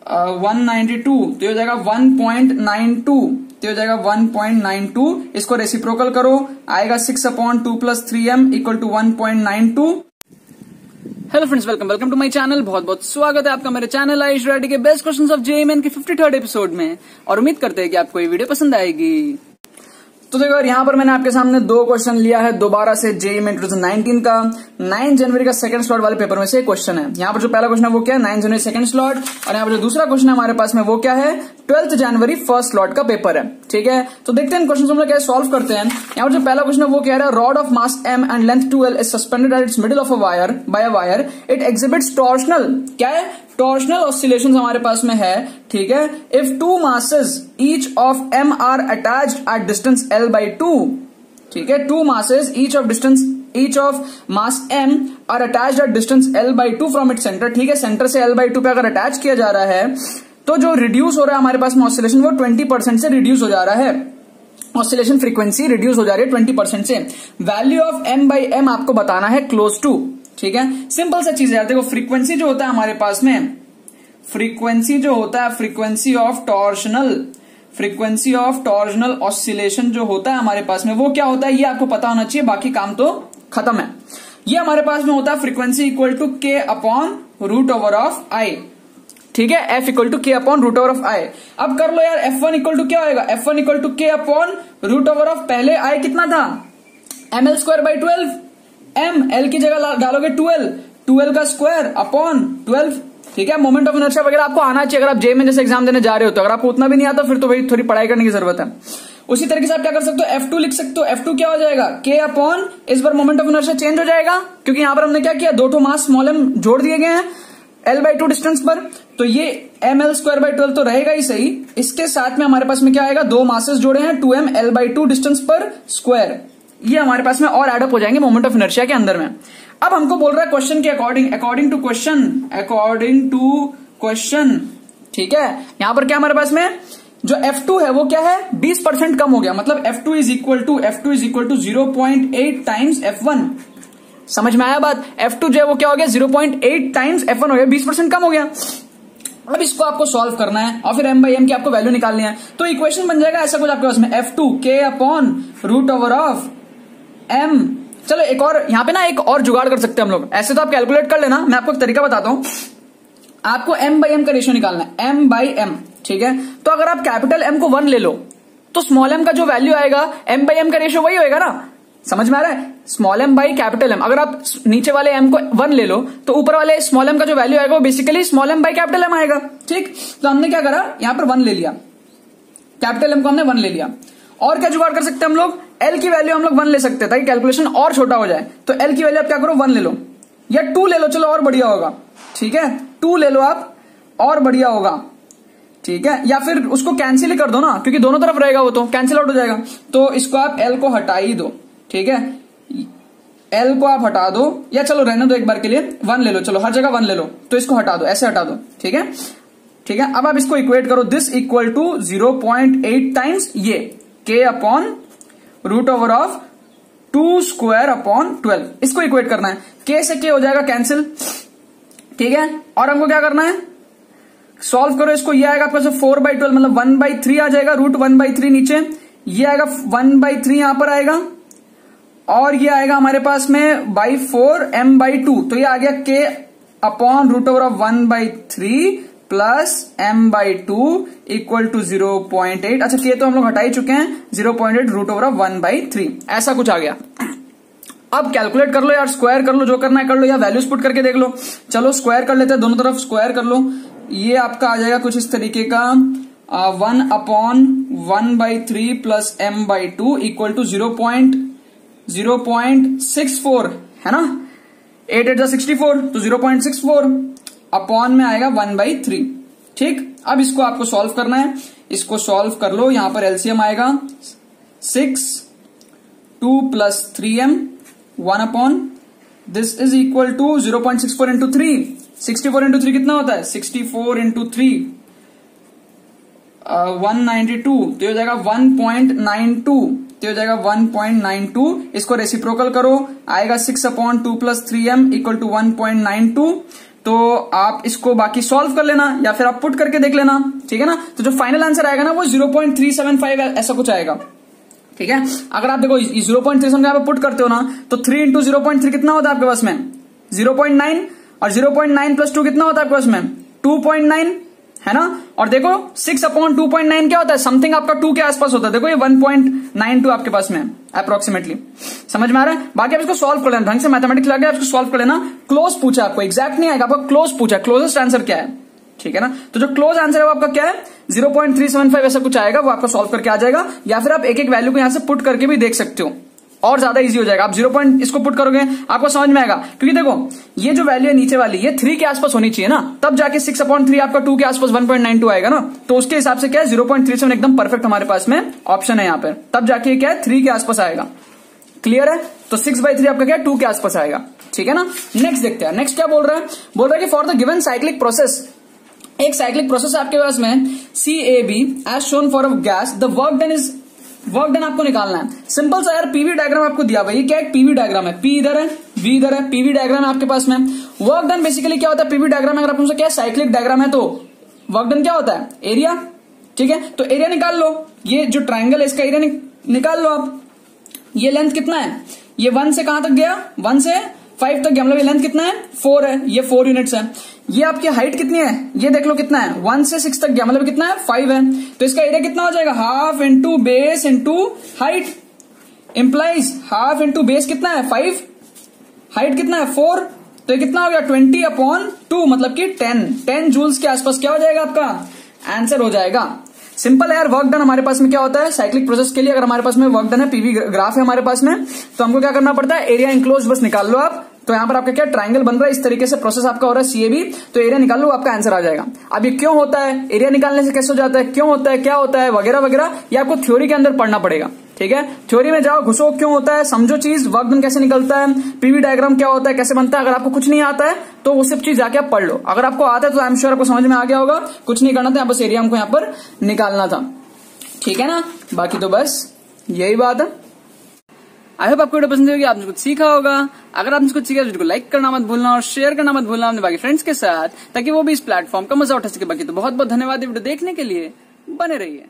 192 तो ये हो जाएगा 1.92, तो हो जाएगा 1.92। इसको रेसिप्रोकल करो, आएगा 6/2 + 3m = 1.92। Hello friends, welcome to my channel. बहुत बहुत स्वागत है आपका मेरे चैनल आयुष रेड्डी के best questions of JEE main के 53rd एपिसोड में, और उम्मीद करते हैं कि आपको ये वीडियो पसंद आएगी। तो देखो यार, यहाँ पर मैंने आपके सामने दो क्वेश्चन लिया है दोबारा से जेईई मेन 2019 का 9 जनवरी का सेकंड स्लॉट वाले पेपर में से एक क्वेश्चन है। यहाँ पर जो पहला क्वेश्चन है वो क्या है, 9 जनवरी सेकंड स्लॉट, और यहाँ पर जो दूसरा क्वेश्चन है हमारे पास में वो क्या है, 12 जनवरी फर्स्ट स्लॉट का पेपर है। ठीक है, तो देखते हैं क्वेश्चन हम लोग क्या सॉल्व करते हैं। यहाँ पर जो पहला क्वेश्चन है वो कह रहा है, rod of mass m and length 2l is suspended at its middle of a wire by a wire, it exhibits torsional, क्या है, टॉर्शनल ऑसिलेशंस हमारे पास में है। ठीक है, if two masses each of m are attached at distance l/2, ठीक है, two masses each of mass m are attached at distance l/2 from its centre. ठीक है, सेंटर से l/2 पे अगर अटैच किया जा रहा है तो जो रिड्यूस हो रहा है हमारे पास में ऑसिलेशन वो 20% से रिड्यूस हो जा रहा है। ऑसिलेशन फ्रीक्वेंसी रिड्यूस हो जा रही है 20% से। वैल्यू ऑफ m/m आपको बताना है क्लोज टू। ठीक है, सिंपल सा चीज है यार। देखो, फ्रीक्वेंसी जो होता है हमारे पास में, फ्रीक्वेंसी जो होता है, फ्रीक्वेंसी ऑफ टॉर्शनल ऑसिलेशन जो होता है हमारे पास में वो क्या होता है, ये आपको पता होना चाहिए, बाकी काम तो खत्म है। ये हमारे पास में होता है फ्रीक्वेंसी इक्वल टू k/√i। ठीक है, F = k/√i। अब कर लो यार, F1 इक्वल टू क्या होगा, F1 = k/√, पहले i कितना था, ml²/12, m l की जगह डालोगे 12 का स्क्वायर अपॉन 12। ठीक है, मोमेंट ऑफ इनर्शिया वगैरह आपको आना चाहिए अगर आप जेईई में जैसे एग्जाम देने जा रहे हो। तो अगर आपको उतना भी नहीं आता फिर तो भाई थोड़ी पढ़ाई करने की जरूरत है। उसी तरीके से आप क्या कर सकते हो, F2 लिख सकते हो। F2 क्या हो जाएगा, k/, इस बार मोमेंट ऑफ इनर्शिया चेंज हो जाएगा क्योंकि यहां पर हमने क्या किया, दो ठो मास स्मॉल m जोड़ दिए गए हैं l/2 डिस्टेंस पर, तो ये ml²/12 तो रहेगा ही सही। इसके साथ में हमारे पास में क्या आएगा, दो मासेस जोड़े हैं 2m l/2 डिस्टेंस पर स्क्वायर, ये हमारे पास में और एडअप हो जाएंगे मोमेंट ऑफ इनर्शिया के अंदर में। अब हमको बोल रहा है क्वेश्चन के अकॉर्डिंग टू क्वेश्चन। ठीक है, यहां पर क्या हमारे पास में जो F2 है वो क्या है, 20% कम हो गया, मतलब F2 is equal to 0.8 times F1। समझ में आया बात, F2 जो है वो क्या हो गया, 0.8 टाइम्स F1 हो गया, 20% कम हो गया। अब इसको आपको सॉल्व करना है और फिर m/m की आपको वैल्यू निकालनी है। तो इक्वेशन बन जाएगा ऐसा कुछ आपके पास में, F2 k/√m। चलो एक और यहां पे ना एक और जुगाड़ कर सकते हैं हम लोग। ऐसे तो आप कैलकुलेट कर लेना, मैं आपको एक तरीका बताता हूं। आपको m/m का रेशियो निकालना है, m/m। ठीक है, तो अगर आप कैपिटल M को 1 ले लो तो स्मॉल m का जो वैल्यू आएगा m/m का रेशियो वही होएगा ना। समझ में आ रहा है, small m by capital M। अगर आप नीचे वाले m को 1 ले लो तो ऊपर वाले स्मॉल m का जो वैल्यू आएगा वो basically small m by capital M आएगा। ठीक, तो हमने क्या करा, यहां पर 1 ले लिया, कैपिटल M को हमने 1 ले लिया। और क्या जुगाड़ कर सकते हैं हम लोग, L की वैल्यू हम लोग 1 ले सकते हैं ताकि कैलकुलेशन और छोटा हो जाए। तो L की वैल्यू आप क्या करो, 1 ले लो या 2 ले लो, चलो और बढ़िया होगा। ठीक है, 2 ले लो आप और बढ़िया होगा। ठीक है, या फिर उसको कैंसिल ही कर दो ना, क्योंकि दोनों तरफ रहेगा वो तो कैंसिल आउट हो जाएगा। तो इसको आप L को हटा ही दो। ठीक है, L को आप हटा दो, या चलो रहने दो एक बार के लिए, 1 ले लो, चलो हर जगह 1 ले लो, तो इसको हटा दो, ऐसे हटा दो। ठीक है, ठीक है, अब आप इसको इक्वेट करो, दिस इक्वल टू 0.8 टाइम्स ये k/√2²/12। इसको इक्वेट करना है, k से k हो जाएगा कैंसिल। ठीक है, और हमको क्या करना है, सॉल्व करो इसको, ये आएगा आपका 4/12 मतलब 1/3 आ जाएगा, √1/3 नीचे, ये आएगा 1/3 यहां पर आएगा, और ये आएगा हमारे पास में /4 m/2, तो ये आ गया k/√1/3 plus m/2 equal to 0.8। अच्छा, k तो हम लोग हटा ही चुके हैं, 0.8 √1/3 ऐसा कुछ आ गया। अब कैलकुलेट कर लो यार, स्क्वायर कर लो, जो करना है कर लो, या वैल्यूज पुट करके देख लो। चलो स्क्वायर कर लेते हैं, दोनों तरफ स्क्वायर कर लो। ये आपका आ जाएगा कुछ इस तरीके का, 1/1/3 प्लस m/2 इक्वल टू 0.64 है ना, 8 8 64, तो 0.64 अपॉन में आएगा 1/3। ठीक, अब इसको आपको सॉल्व करना है, इसको सॉल्व कर लो। यहां पर एलसीएम आएगा 6, 2 + 3m 1 this is equal to 0.64 into 3, 64 into 3 कितना होता है, 64 इंटू 3 192, तो हो जाएगा 1.92, तो हो जाएगा 1.92। इसको रेसिप्रोकल करो, आएगा 6/2 + 3m = 1.92। तो आप इसको बाकी सॉल्व कर लेना या फिर आप पुट करके देख लेना, ठीक है ना। तो जो फाइनल आंसर आएगा ना वो 0.375 ऐसा कुछ आएगा, ठीक है। अगर आप देखो 0.375 यहाँ पे पुट करते हो ना तो 3 इंटू 0.3 कितना होता है आपके पास में 0.9 और 0.9 प्लस 2 कितना होता है आपके पास में 2.9 है ना। और देखो 6/2.9 क्या होता है, समथिंग आपका 2 के आसपास होता है। देखो ये 1.92 आपके पास में अप्रोक्सीमेटली, समझ में आ रहा है। बाकी आप इसको सॉल्व कर लेना ढंग से, मैथमेटिक्स लगे आप इसको सॉल्व कर लेना। क्लोज पूछा आपको, एग्जैक्ट नहीं आएगा, आपको क्लोज पूछा, क्लोजेस्ट आंसर क्या है, ठीक है ना। तो जो क्लोज आंसर है वो आपका क्या है 0.375 ऐसा कुछ आएगा, वो आपका सॉल्व करके आ जाएगा। या फिर आप एक एक वैल्यू को यहां से पुट करके भी देख सकते हो, और ज्यादा इजी हो जाएगा। आप 0. इसको पुट करोगे आपको समझ में आएगा, क्योंकि देखो ये जो वैल्यू है नीचे वाली ये 3 के आसपास होनी चाहिए ना, तब जाके 6/3 आपका 2 के आसपास 1.92 आएगा ना। तो उसके हिसाब से क्या है 0.37 एकदम परफेक्ट हमारे पास में ऑप्शन है यहाँ पे, तब जाके क्या है 3 के आसपास आएगा। क्लियर है। तो 6/3 आपका क्या है 2 के आसपास आएगा, ठीक है ना। नेक्स्ट देखते हैं, नेक्स्ट क्या बोल रहा है कि for the given cyclic process, एक साइक्लिक प्रोसेस आपके पास में CAB as shown for a gas, the work done आपको निकालना है। सिंपल सा यार पीवी डायग्राम आपको दिया हुआ है, ये क्या एक पीवी डायग्राम है, P इधर है V इधर है, पीवी डायग्राम है आपके पास में। वर्क डन बेसिकली क्या होता है पीवी डायग्राम में, अगर आपको क्या साइक्लिक डायग्राम है तो वर्क डन क्या होता है एरिया, ठीक है। तो एरिया निकाल लो, ये जो ट्राइंगल है इसका एरिया निकाल लो आप। ये लेंथ कितना है, ये 1 से कहां तक गया 1 से 5 तक गया, मतलब ये लेंथ कितना है 4 है, ये 4 यूनिट्स है। ये आपकी हाइट कितनी है ये देख लो कितना है 1 से 6 तक गया, मतलब कितना है 5 है। तो इसका एरिया कितना हो जाएगा half into base into height, implies half into base कितना है 5, हाइट कितना है 4, तो ये कितना हो गया 20/2, मतलब कि 10 जूल्स के आसपास क्या हो जाएगा आपका आंसर हो जाएगा। सिंपल है यार। वर्क डन हमारे पास में क्या होता है साइक्लिक प्रोसेस के लिए, अगर हमारे पास में वर्क डन है पीवी ग्राफ है हमारे पास में, तो हमको क्या करना पड़ता है एरिया इंक्लोज बस निकाल लो आप। तो यहां पर आपका क्या ट्रायंगल बन रहा है, इस तरीके से प्रोसेस आपका हो रहा है CAB, तो एरिया निकाल लो आपका आंसर आ जाएगा। अब ये क्यों होता है, एरिया निकालने से कैसे हो जाता है, क्यों होता है, क्या होता है वगैरह वगैरह, ये आपको थ्योरी के अंदर पढ़ना पड़ेगा, ठीक है। थ्योरी में जाओ, घुसो, क्यों होता है समझो चीज, वर्क डन कैसे निकलता है, पीवी डायग्राम क्या होता है, कैसे बनता है। अगर आपको कुछ नहीं आता है तो वो सब चीज जाके आप पढ़ लो, अगर आपको आता है तो आई एम श्योर आपको समझ में आ गया होगा। कुछ नहीं करना था, बस एरिया हमको यहाँ पर निकालना था, ठीक है ना। बाकी तो बस यही बात है। आई होप आपको वीडियो पसंद होगी, आपने कुछ सीखा होगा। अगर आपने कुछ सीखा तो वीडियो को लाइक करना मत भूलना और शेयर करना मत भूलना अपने बाकी फ्रेंड्स के साथ, ताकि वो भी इस प्लेटफॉर्म का मजा उठा सके। बाकी तो बहुत बहुत धन्यवाद वीडियो देखने के लिए, बने रहिए।